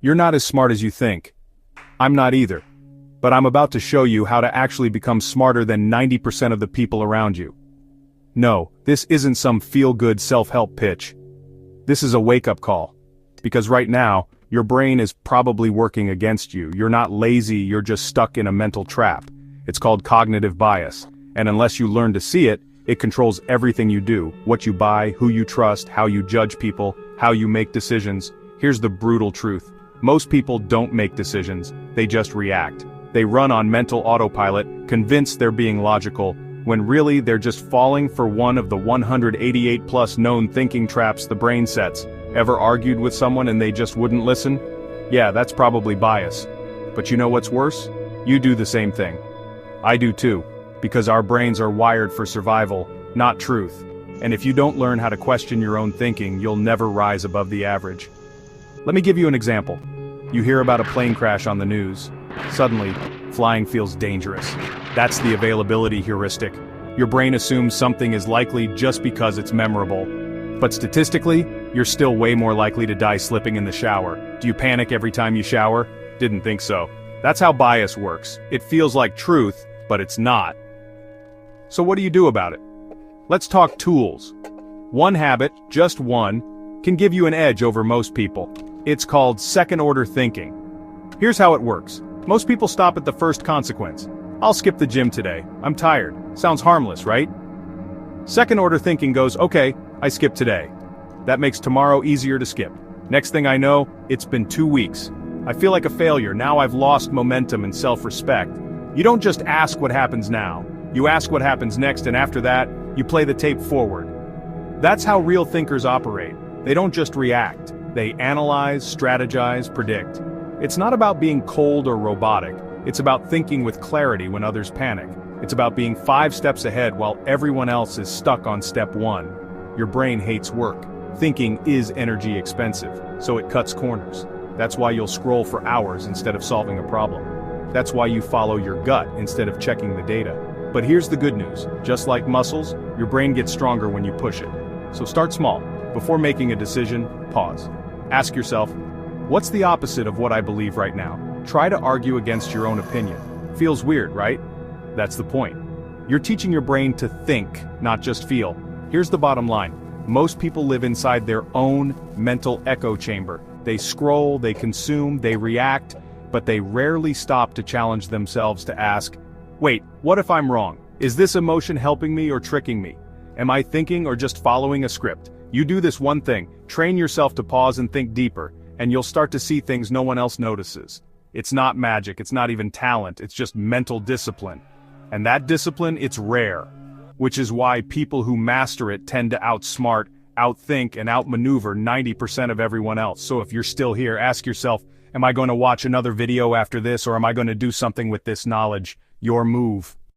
You're not as smart as you think. I'm not either. But I'm about to show you how to actually become smarter than 90% of the people around you. No, this isn't some feel-good self-help pitch. This is a wake-up call. Because right now, your brain is probably working against you. You're not lazy, you're just stuck in a mental trap. It's called cognitive bias. And unless you learn to see it, it controls everything you do, what you buy, who you trust, how you judge people, how you make decisions. Here's the brutal truth. Most people don't make decisions, they just react. They run on mental autopilot, convinced they're being logical, when really they're just falling for one of the 188 plus known thinking traps the brain sets. Ever argued with someone and they just wouldn't listen? Yeah, that's probably bias. But you know what's worse? You do the same thing. I do too. Because our brains are wired for survival, not truth. And if you don't learn how to question your own thinking, you'll never rise above the average. Let me give you an example. You hear about a plane crash on the news. Suddenly, flying feels dangerous. That's the availability heuristic. Your brain assumes something is likely just because it's memorable. But statistically, you're still way more likely to die slipping in the shower. Do you panic every time you shower? Didn't think so. That's how bias works. It feels like truth, but it's not. So what do you do about it? Let's talk tools. One habit, just one, can give you an edge over most people. It's called second-order thinking. Here's how it works. Most people stop at the first consequence. I'll skip the gym today. I'm tired. Sounds harmless, right? Second-order thinking goes, okay, I skip today. That makes tomorrow easier to skip. Next thing I know, it's been 2 weeks. I feel like a failure. Now I've lost momentum and self-respect. You don't just ask what happens now. You ask what happens next, and after that, you play the tape forward. That's how real thinkers operate. They don't just react. They analyze, strategize, predict. It's not about being cold or robotic. It's about thinking with clarity when others panic. It's about being 5 steps ahead while everyone else is stuck on step 1. Your brain hates work. Thinking is energy expensive, so it cuts corners. That's why you'll scroll for hours instead of solving a problem. That's why you follow your gut instead of checking the data. But here's the good news. Just like muscles, your brain gets stronger when you push it. So start small. Before making a decision, pause. Ask yourself, what's the opposite of what I believe right now? Try to argue against your own opinion. Feels weird, right? That's the point. You're teaching your brain to think, not just feel. Here's the bottom line. Most people live inside their own mental echo chamber. They scroll, they consume, they react, but they rarely stop to challenge themselves to ask, wait, what if I'm wrong? Is this emotion helping me or tricking me? Am I thinking or just following a script? You do this one thing, train yourself to pause and think deeper, and you'll start to see things no one else notices. It's not magic, it's not even talent, it's just mental discipline. And that discipline, it's rare. Which is why people who master it tend to outsmart, outthink, and outmaneuver 90% of everyone else. So if you're still here, ask yourself, am I going to watch another video after this, or am I going to do something with this knowledge? Your move.